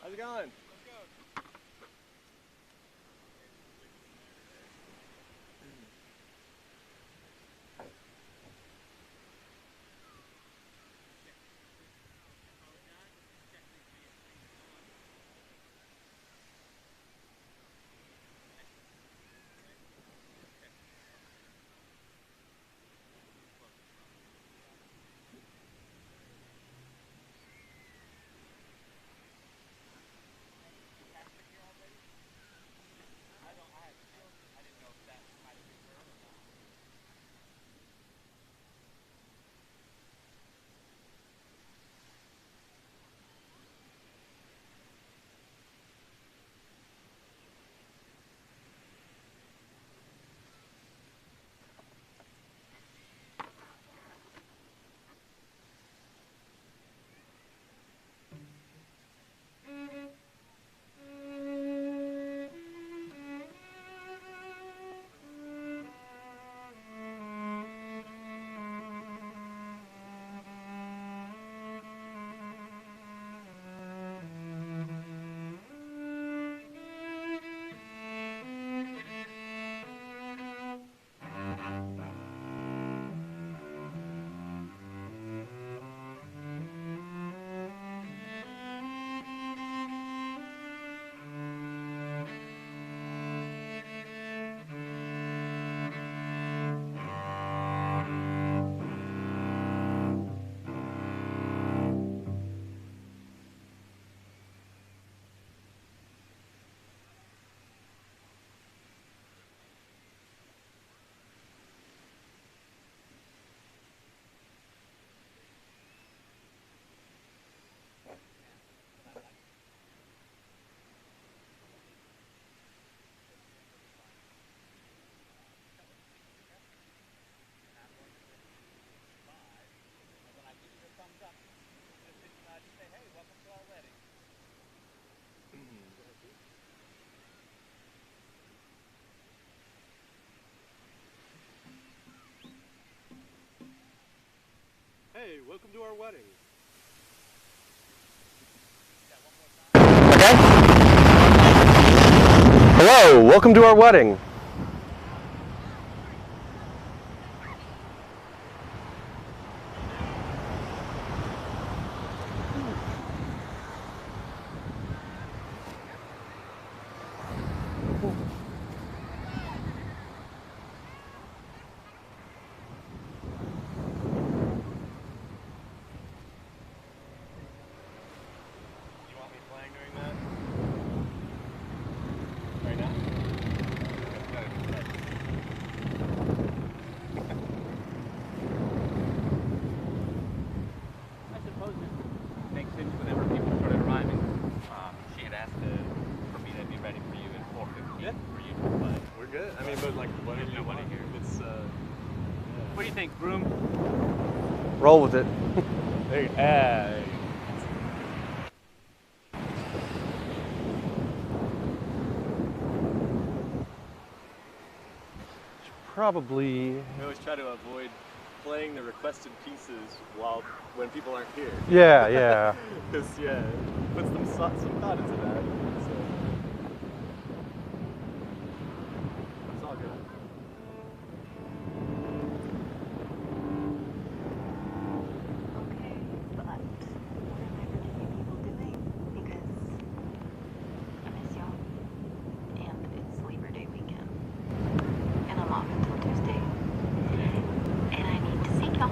How's it going? Hey, welcome to our wedding. Okay. Hello, welcome to our wedding. What do you think, Broom? Roll with it. Probably. We always try to avoid playing the requested pieces when people aren't here. Yeah, yeah. Because puts some thought into that. So. It's all good. Okay, but what are my Virginia people doing? Because I miss y'all, and it's Labor Day weekend, and I'm off until Tuesday, and I need to see y'all.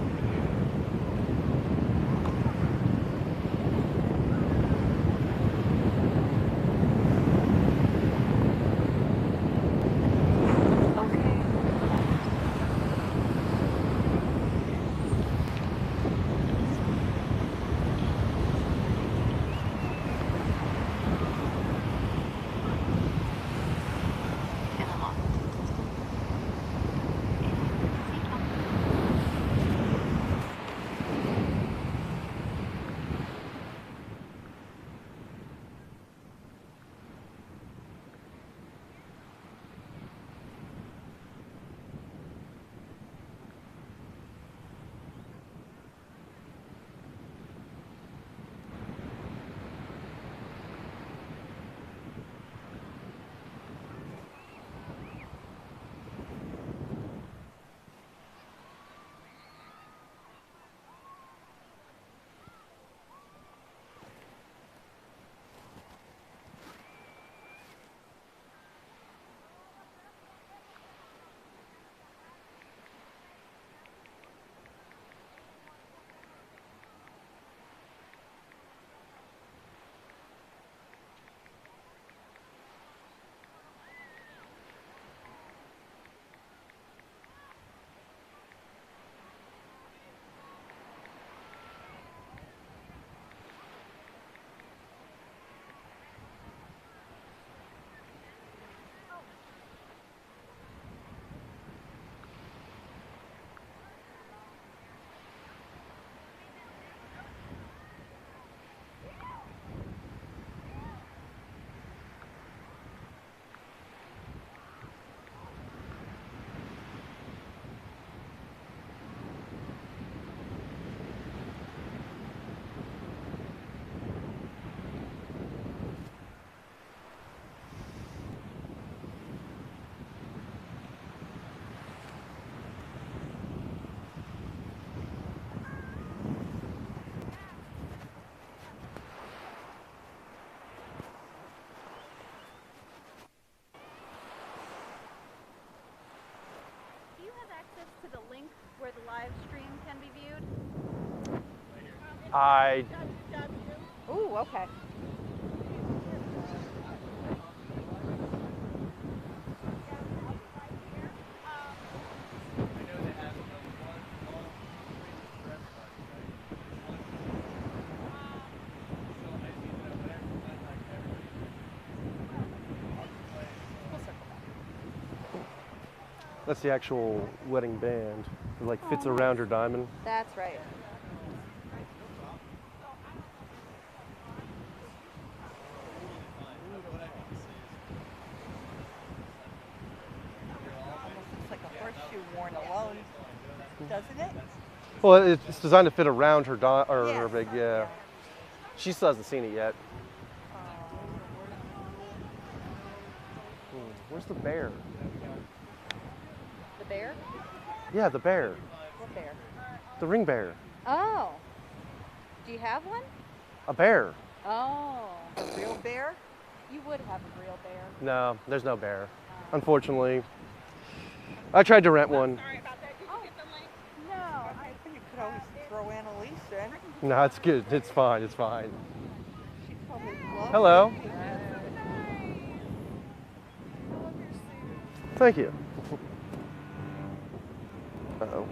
where the live stream can be viewed? I Ooh, okay. That's the actual wedding band. It like fits Oh, around her diamond. That's right. Almost looks like a horseshoe worn alone, doesn't it? Well, it's designed to fit around her or her Yes. big. Yeah. She still hasn't seen it yet. Where's the bear? The bear? Yeah, the bear. What bear? The ring bear. Oh. Do you have one? A bear. Oh. A real bear? You would have a real bear. No, there's no bear. Unfortunately. I tried to rent one. Sorry about that. Did you get the link? No. You could always throw Annalise in. No, it's good. It's fine. It's fine. She'd probably love Hello. it. Thank you. Uh-oh.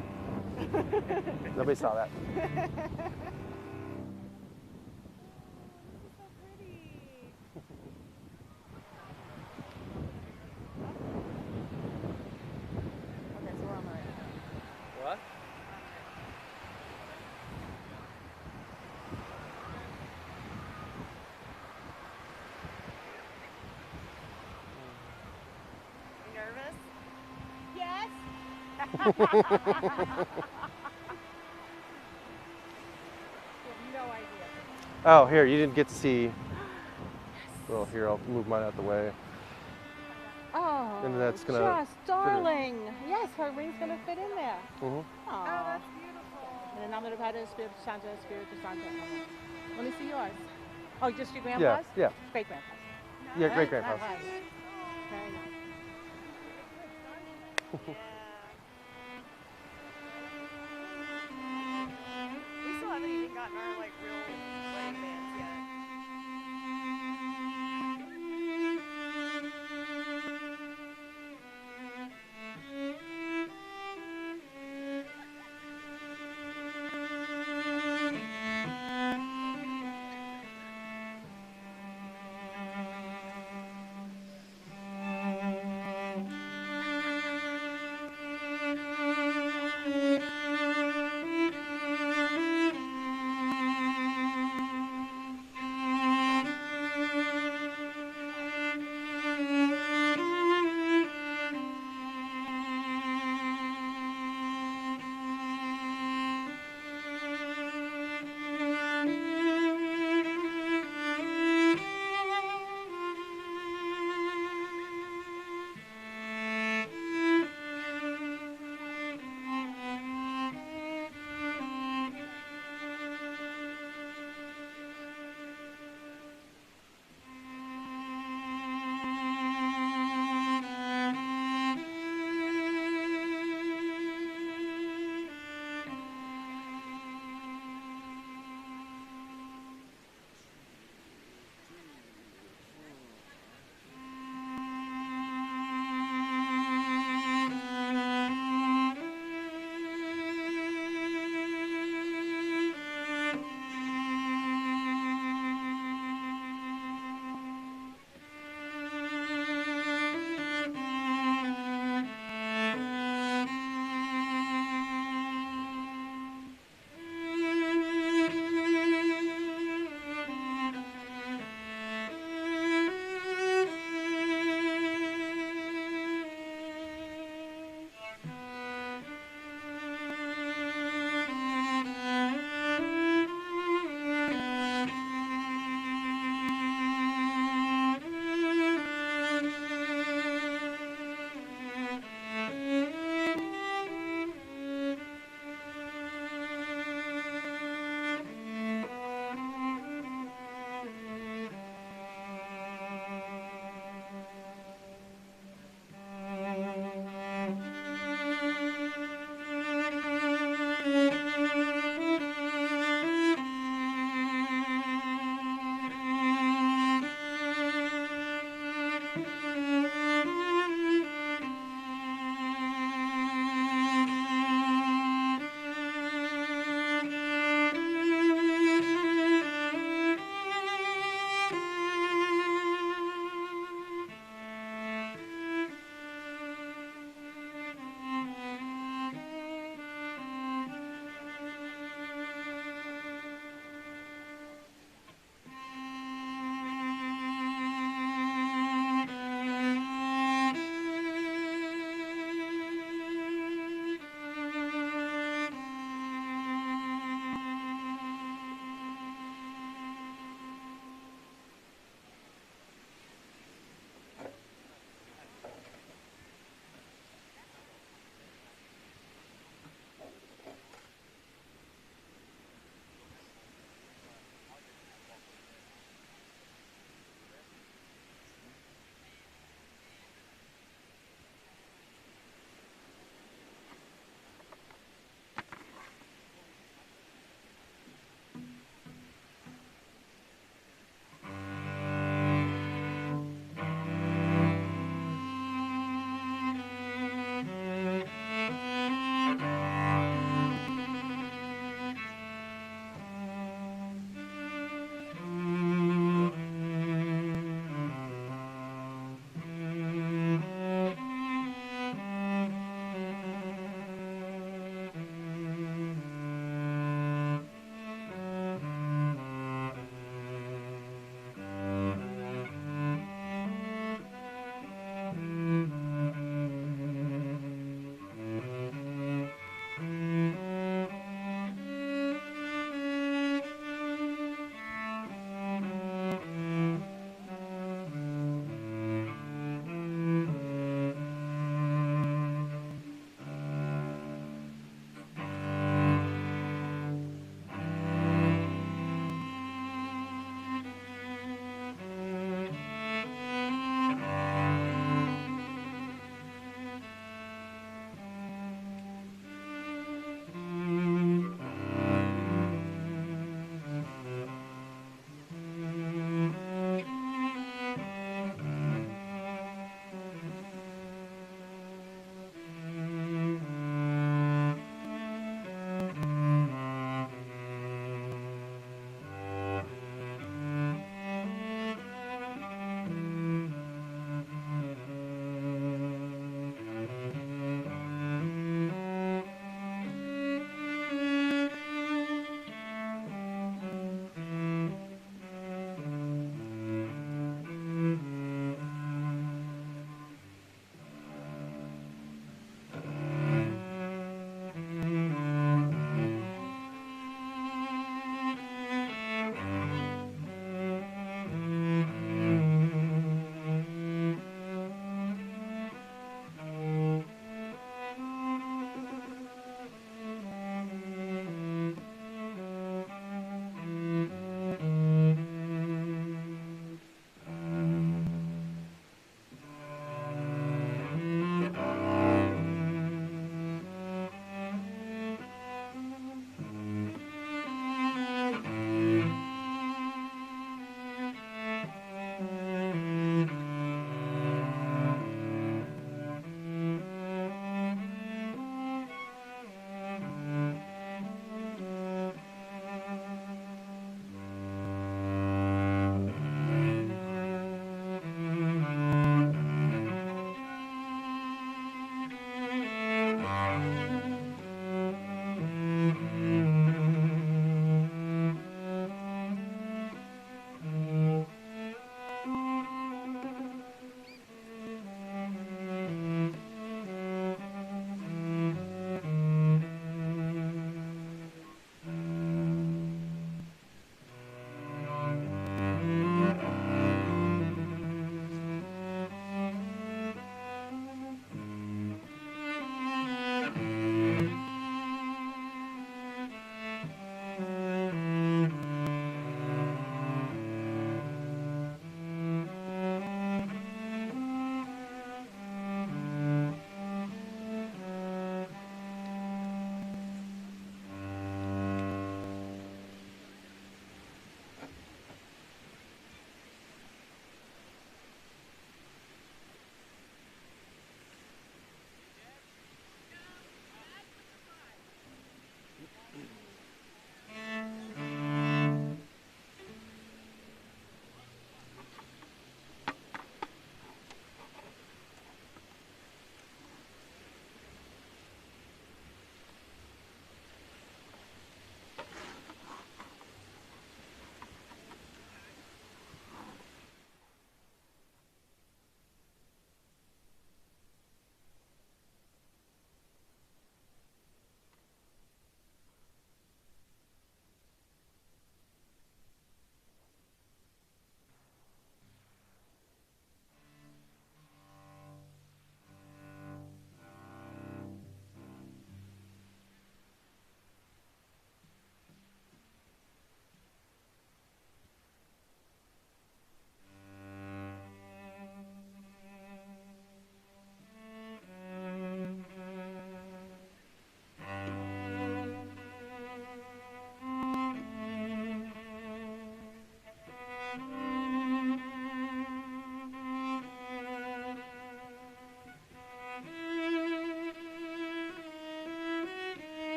Nobody saw that. Okay, so we're on the right. What? You nervous? Yes. No idea. Oh, here, you didn't get to see. Well, here, I'll move mine out the way. Oh, And that's gonna just darling. Yes, her ring's gonna fit in there. Mm-hmm. Oh, that's beautiful. In the name of the Father, Spirit, Santa, Spirit, Santa. Let me see yours. Oh, just your Yeah, grandpa's? yeah. Great grandpa's. Yeah, great grandpa's. Very nice. We still haven't even gotten our like real wedding bands yet.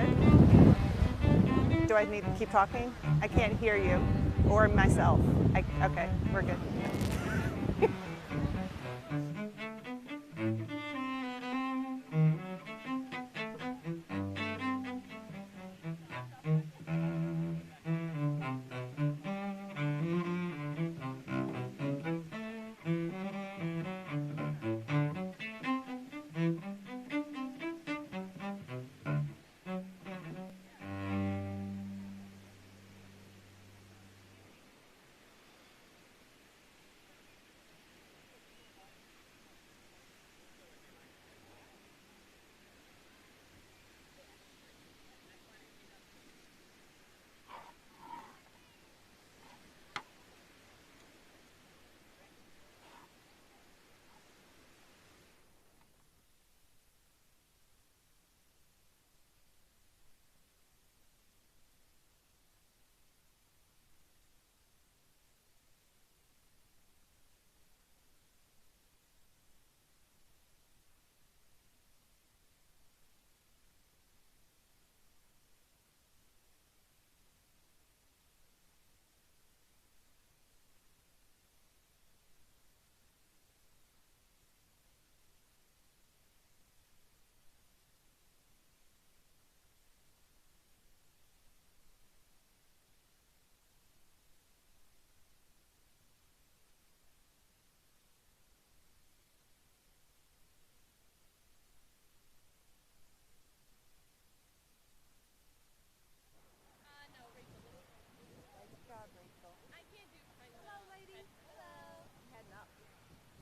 good? Do I need to keep talking? I can't hear you or myself. Okay, we're good.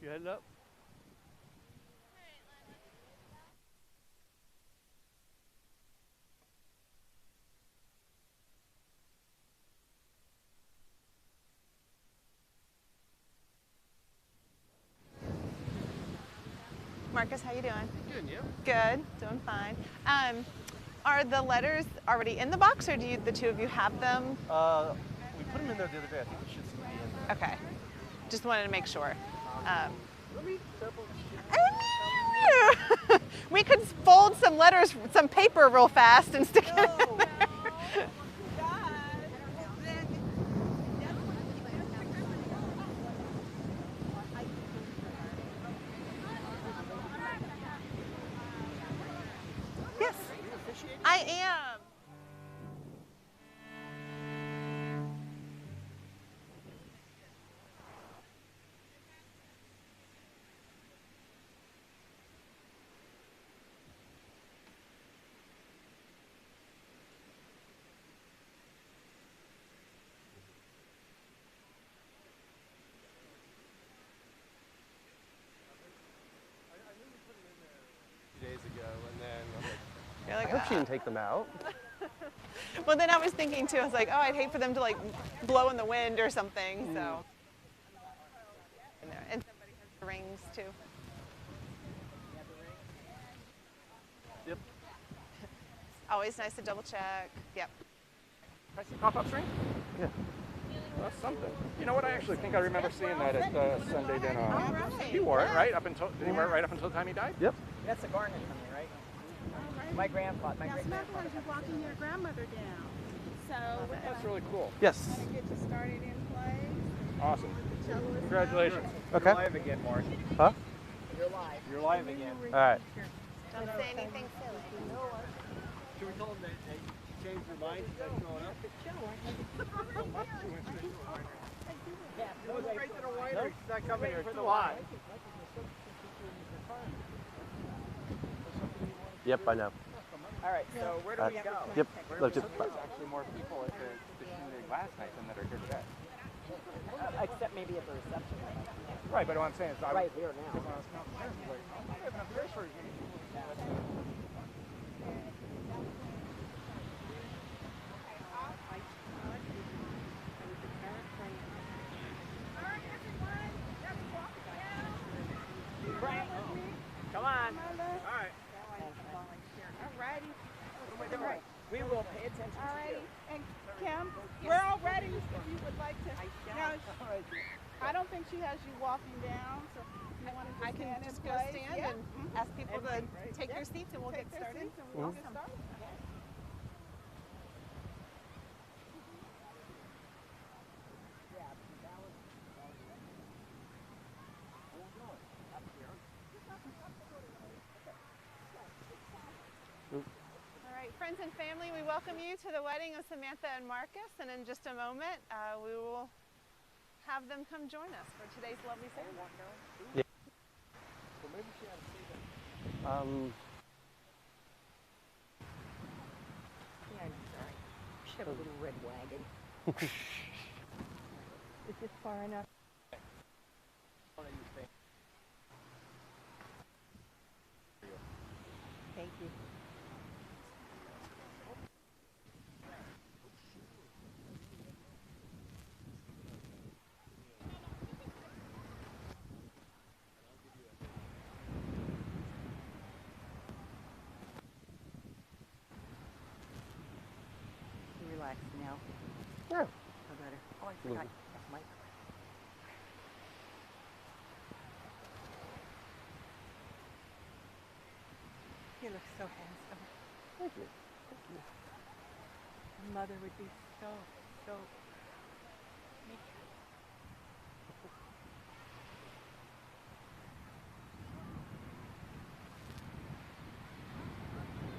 You heading up? Marcus, how you doing? Good, and you? Good, doing fine. Are the letters already in the box, or do the two of you have them? We put them in there the other day. I think it should still be in there. Okay, just wanted to make sure. We could fold some letters, some paper real fast and stick it in there. Yes, I am. Days ago, and then I'm like, You're like, I hope she didn't take them out. Well, then I was thinking too, I was like, oh, I'd hate for them to like blow in the wind or something, so. And somebody has the rings too. Yep. Always nice to double check. Yep. Pricey pop-up string? Yeah. That's something. You know what? I actually think I remember seeing that at Sunday dinner. right. He wore it, right? Did he wear it right up until the time he died? Yep. That's a garnet from me, right? My grandfather, my Now, Samantha great-grandfather. has you walking your grandmother down. So we're That's really cool. Yes. gonna get you started in play. Awesome. The cello is Congratulations. Okay. You're live again, Mark. Huh? You're live. You're live again. All right. Don't say anything silly. Should we tell them that you changed your mind about growing up? Straight to the winery. No, she's not coming here. Too hot. Yep, I know. All right, so where do we go? Yep. Let's There's just, actually more people at the shindig last night than that are here today. Except maybe at the reception. Right, but what I'm saying is I Right here now. when I was counting there, I was like, oh, I have enough space for you. Come on. Alrighty. We will pay attention to Alrighty. you. And Kim, we're all ready if you would like to. Now, I don't think she has you walking down, so if you want to I can stand just in go place. stand Yeah. and ask people to take their seats and we'll get Take their started. seats and we'll get started. friends and family, we welcome you to the wedding of Samantha and Marcus, and in just a moment, we will have them come join us for today's lovely ceremony. Yeah. Well, maybe she had to say that. Yeah, I'm sorry. We should have a little red wagon. Is this far enough? What are you saying? Thank you. Relax now. Yeah. Feel better. Oh, I forgot. That's Mike. You look so handsome. Thank you. Thank you. Your mother would be so.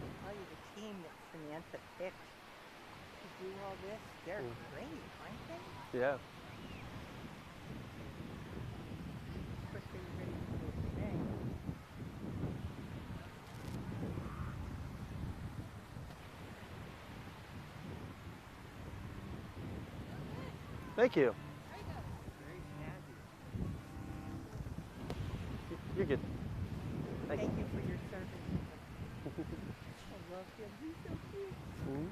I'll tell you, the team that Samantha picked to do all this, they're great, aren't they? Yeah. Of course, they were ready to do it today. Thank you. Very snazzy. You're good. Thank Thank you for your service. I love him. He's so cute. you.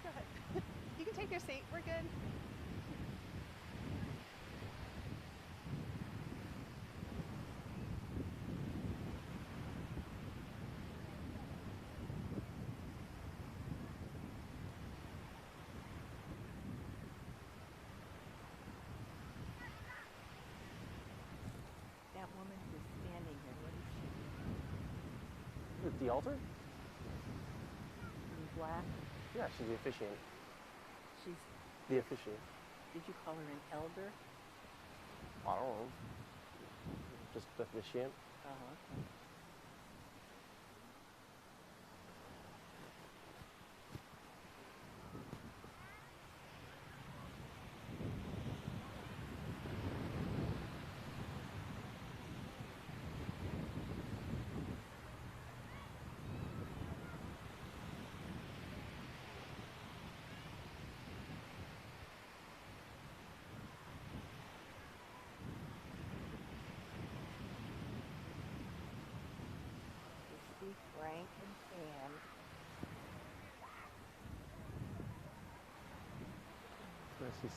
Go ahead. You can take your seat. We're good. That woman who's standing here, what is she? At the altar? In black? Yeah, she's the officiant. She's, The officiant. did you call her an elder? I don't know. Just the officiant. Uh-huh. Frank and Sam. This is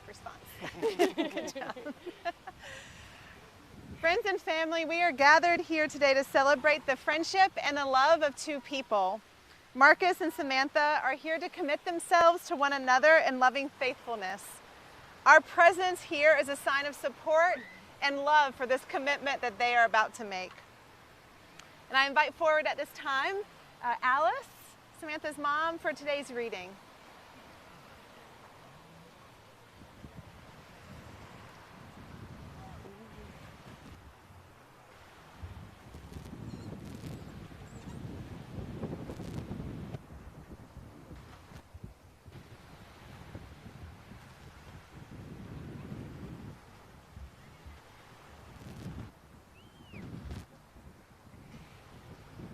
correct response. Good job. Friends and family, we are gathered here today to celebrate the friendship and the love of two people. Marcus and Samantha are here to commit themselves to one another in loving faithfulness. Our presence here is a sign of support and love for this commitment that they are about to make. And I invite forward at this time Alice, Samantha's mom, for today's reading.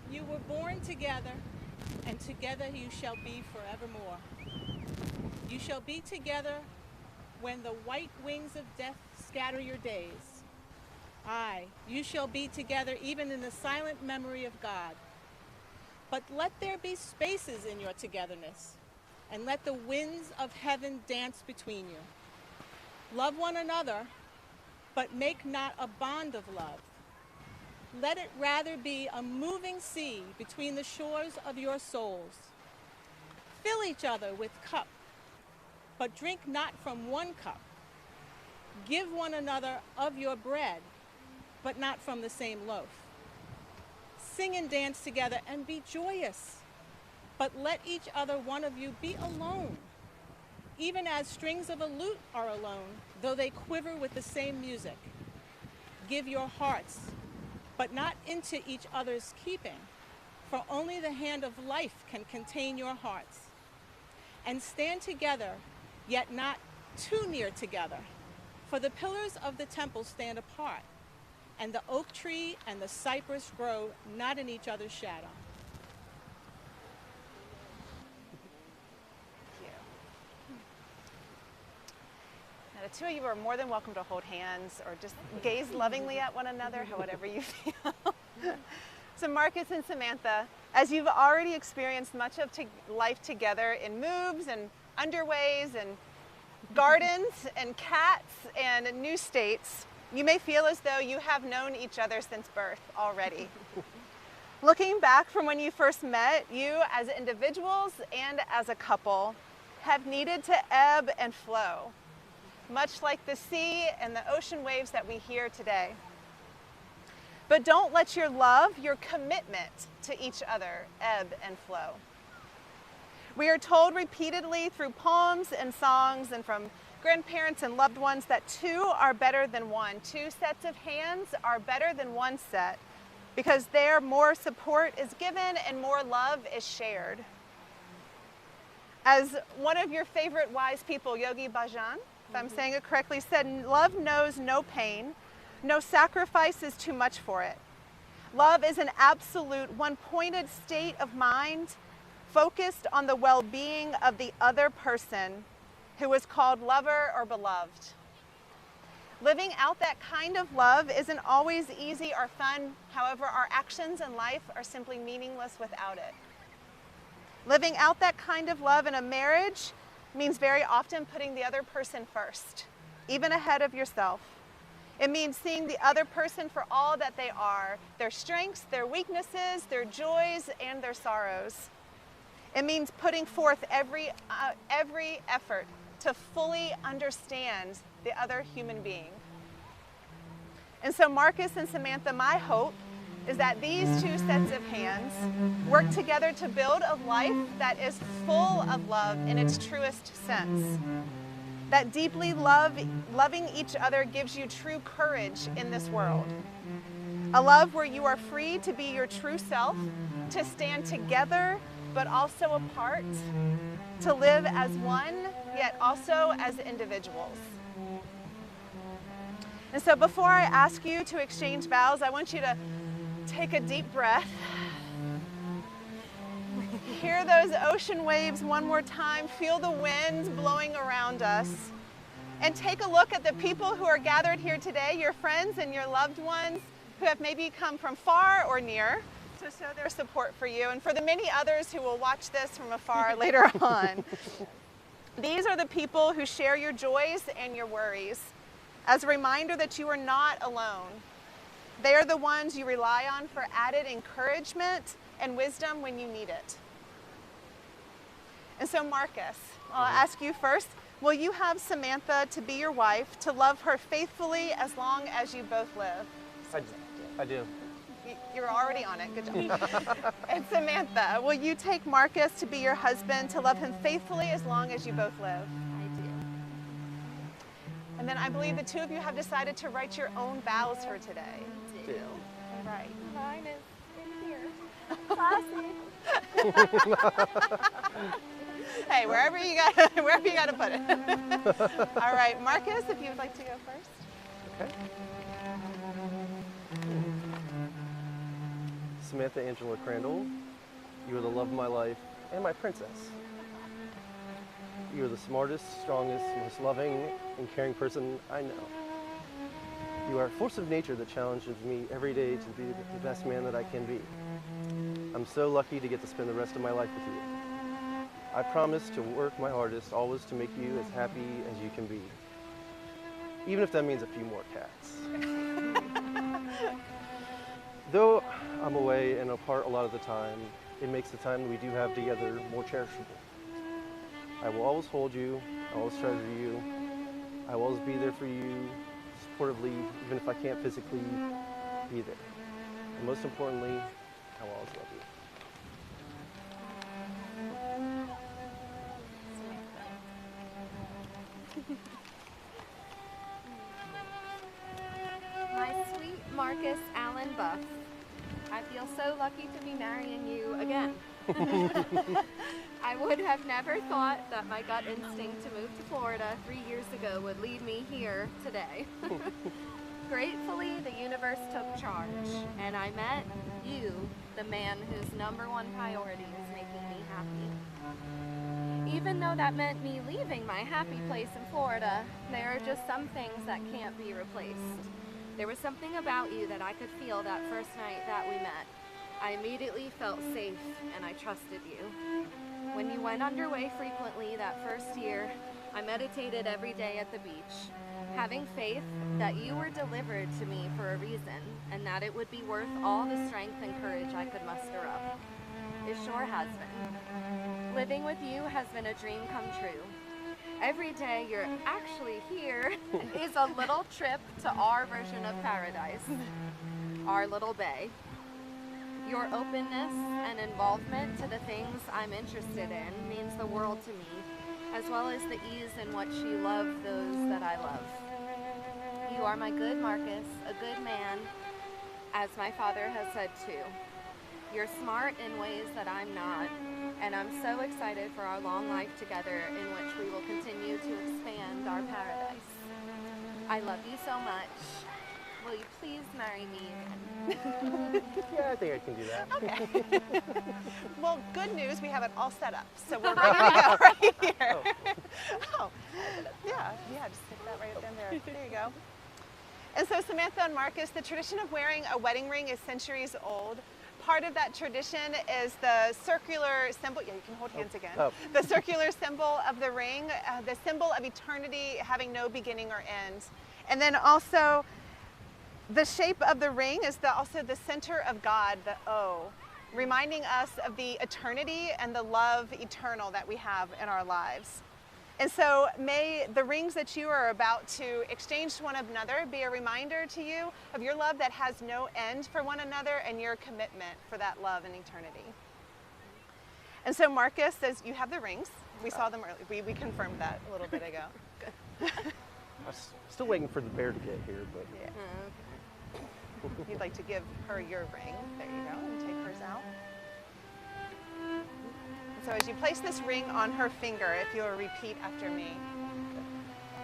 You were born together, and together you shall be forevermore. You shall be together when the white wings of death scatter your days. Aye, you shall be together even in the silent memory of God. But let there be spaces in your togetherness, and let the winds of heaven dance between you. Love one another, but make not a bond of love. Let it rather be a moving sea between the shores of your souls. Fill each other with cup, but drink not from one cup. Give one another of your bread, but not from the same loaf. Sing and dance together and be joyous, but let each other one of you be alone, even as strings of a lute are alone, though they quiver with the same music. Give your hearts, but not into each other's keeping, for only the hand of life can contain your hearts. And stand together, yet not too near together, for the pillars of the temple stand apart, and the oak tree and the cypress grow not in each other's shadow. Now, the two of you are more than welcome to hold hands or just gaze lovingly at one another, however you feel. So Marcus and Samantha, as you've already experienced much of life together in moves and underways and gardens and cats and new states, you may feel as though you have known each other since birth already. Looking back from when you first met, you as individuals and as a couple have needed to ebb and flow, much like the sea and the ocean waves that we hear today. But don't let your love, your commitment to each other ebb and flow. We are told repeatedly through poems and songs and from grandparents and loved ones that two are better than one. Two sets of hands are better than one set because there more support is given and more love is shared. As one of your favorite wise people, Yogi Bhajan, if I'm saying it correctly, said, love knows no pain, no sacrifice is too much for it. Love is an absolute, one-pointed state of mind focused on the well-being of the other person who is called lover or beloved. Living out that kind of love isn't always easy or fun. However, our actions in life are simply meaningless without it. Living out that kind of love in a marriage means very often putting the other person first, even ahead of yourself. It means seeing the other person for all that they are, their strengths, their weaknesses, their joys, and their sorrows. It means putting forth every effort to fully understand the other human being. And so Marcus and Samantha, my hope is that these two sets of hands work together to build a life that is full of love in its truest sense. That deeply loving each other gives you true courage in this world. A love where you are free to be your true self, to stand together but also apart, to live as one yet also as individuals. And so before I ask you to exchange vows, I want you to take a deep breath. Hear those ocean waves one more time. Feel the winds blowing around us. And take a look at the people who are gathered here today, your friends and your loved ones who have maybe come from far or near to show their support for you, and for the many others who will watch this from afar later on. These are the people who share your joys and your worries, as a reminder that you are not alone. They are the ones you rely on for added encouragement and wisdom when you need it. And so Marcus, I'll ask you first, will you have Samantha to be your wife, to love her faithfully as long as you both live? I do. You're already on it, good job. And Samantha, will you take Marcus to be your husband, to love him faithfully as long as you both live? I do. And then I believe the two of you have decided to write your own vows for today. Do. All right. Mine is in here. Classy. Hey, wherever you got to put it. All right, Marcus, if you would like to go first. Okay. Samantha Angela Crandall, you are the love of my life and my princess. You are the smartest, strongest, most loving, and caring person I know. You are a force of nature that challenges me every day to be the best man that I can be. I'm so lucky to get to spend the rest of my life with you. I promise to work my hardest always to make you as happy as you can be, even if that means a few more cats. Though I'm away and apart a lot of the time, it makes the time we do have together more cherishable. I will always hold you, I will always treasure you, I will always be there for you, supportively, even if I can't physically be there. And most importantly, I will always love you. My sweet Marcus Allen Buff, I feel so lucky to be marrying you again. I would have never thought that my gut instinct to move to Florida 3 years ago would lead me here today. Gratefully, the universe took charge, and I met you, the man whose #1 priority is making me happy. Even though that meant me leaving my happy place in Florida, there are just some things that can't be replaced. There was something about you that I could feel that first night that we met. I immediately felt safe and I trusted you. When you went underway frequently that first year, I meditated every day at the beach, having faith that you were delivered to me for a reason and that it would be worth all the strength and courage I could muster up. It sure has been. Living with you has been a dream come true. Every day you're actually here is a little trip to our version of paradise, our little bay. Your openness and involvement to the things I'm interested in means the world to me, as well as the ease in which you love those that I love. You are my good Marcus, a good man, as my father has said too. You're smart in ways that I'm not, and I'm so excited for our long life together in which we will continue to expand our paradise. I love you so much. Will you please marry me again? Yeah, I think I can do that. Okay. Well, good news, we have it all set up. So we're ready to go right here. Oh, yeah, just stick that right in there. There you go. And so Samantha and Marcus, the tradition of wearing a wedding ring is centuries old. Part of that tradition is the circular symbol. Yeah, you can hold hands again. Oh. The circular symbol of the ring, the symbol of eternity having no beginning or end. And then also, the shape of the ring is also the center of God, the O, reminding us of the eternity and the love eternal that we have in our lives. And so may the rings that you are about to exchange to one another be a reminder to you of your love that has no end for one another and your commitment for that love in eternity. And so Marcus says you have the rings. We saw them earlier. We confirmed that a little bit ago. Good. I'm still waiting for the bear to get here, but Yeah. You'd like to give her your ring. There you go, and take hers out. So as you place this ring on her finger, if you'll repeat after me.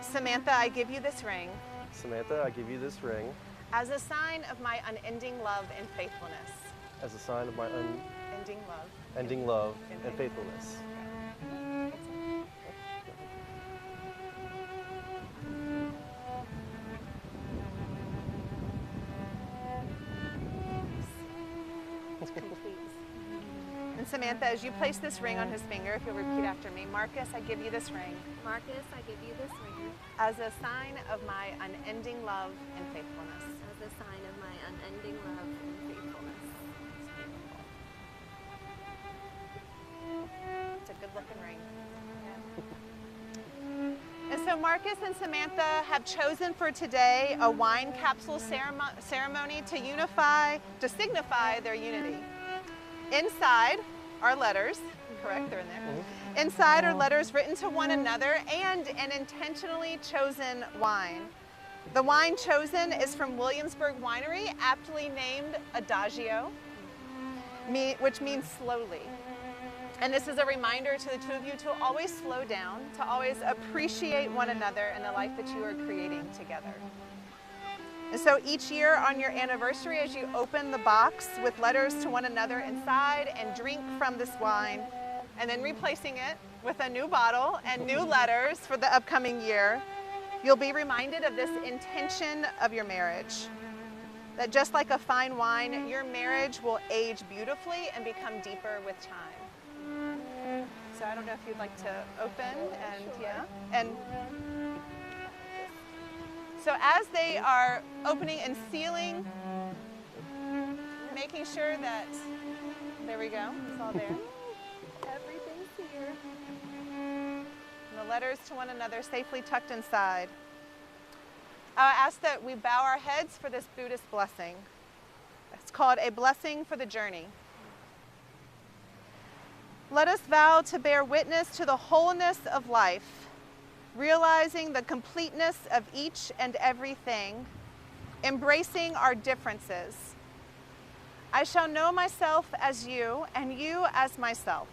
Samantha, I give you this ring Samantha, I give you this ring as a sign of my unending love and faithfulness. as a sign of my Ending love. unending love and faithfulness. Complete. And Samantha, as you place this ring on his finger, if you'll repeat after me, Marcus, I give you this ring Marcus, I give you this ring as a sign of my unending love and faithfulness. as a sign of my unending love and faithfulness. It's a good looking ring. And so Marcus and Samantha have chosen for today a wine capsule ceremony to signify their unity. Inside are letters, correct, they're in there. Inside are letters written to one another and an intentionally chosen wine. The wine chosen is from Williamsburg Winery, aptly named Adagio, which means slowly. And this is a reminder to the two of you to always slow down, to always appreciate one another and the life that you are creating together. And so each year on your anniversary, as you open the box with letters to one another inside and drink from this wine, and then replacing it with a new bottle and new letters for the upcoming year, you'll be reminded of this intention of your marriage. That just like a fine wine, your marriage will age beautifully and become deeper with time. So I don't know if you'd like to open and yeah. And so as they are opening and sealing, making sure that, there we go, it's all there. Everything's here. And the letters to one another safely tucked inside. I ask that we bow our heads for this Buddhist blessing. It's called a blessing for the journey. Let us vow to bear witness to the wholeness of life, realizing the completeness of each and everything, embracing our differences. I shall know myself as you and you as myself.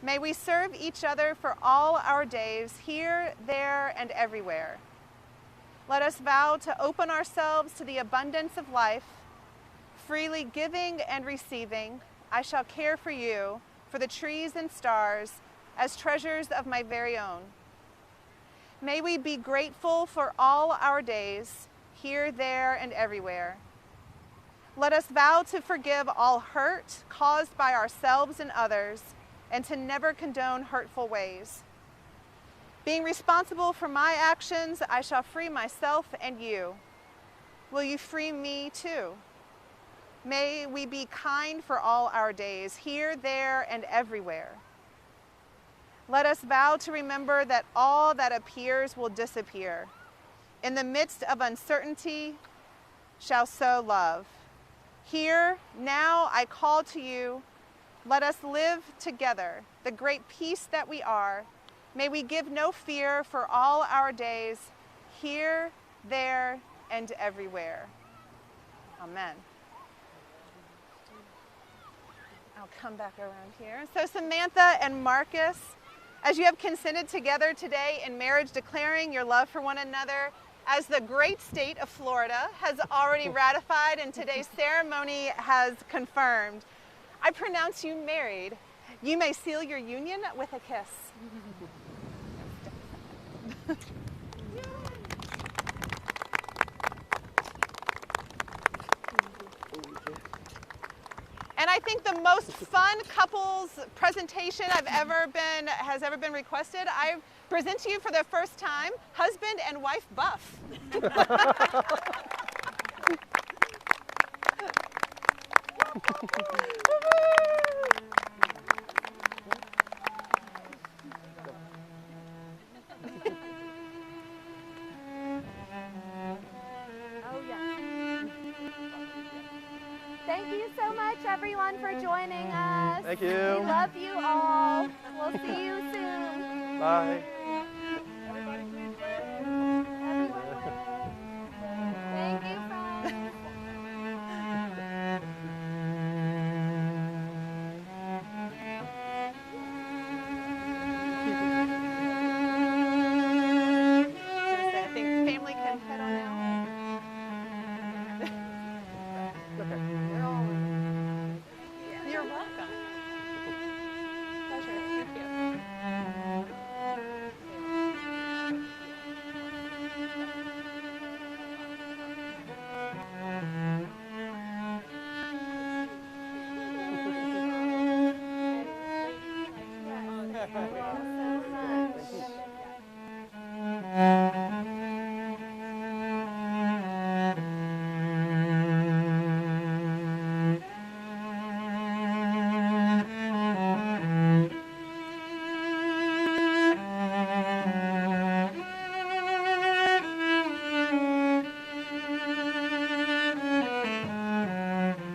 May we serve each other for all our days, here, there, and everywhere. Let us vow to open ourselves to the abundance of life, freely giving and receiving. I shall care for you, for the trees and stars, as treasures of my very own. May we be grateful for all our days, here, there, and everywhere. Let us vow to forgive all hurt caused by ourselves and others, and to never condone hurtful ways. Being responsible for my actions, I shall free myself and you. Will you free me too? May we be kind for all our days, here, there, and everywhere. Let us vow to remember that all that appears will disappear. In the midst of uncertainty shall sow love. Here, now, I call to you, let us live together, the great peace that we are. May we give no fear for all our days, here, there, and everywhere. Amen. I'll come back around here. So Samantha and Marcus, as you have consented together today in marriage, declaring your love for one another, as the great state of Florida has already ratified and today's ceremony has confirmed, I pronounce you married. You may seal your union with a kiss. And I think the most fun couples presentation has ever been requested. I present to you for the first time, husband and wife Buff. Thank you so much, everyone, for joining us. Thank you. We love you all. We'll see you soon. Bye.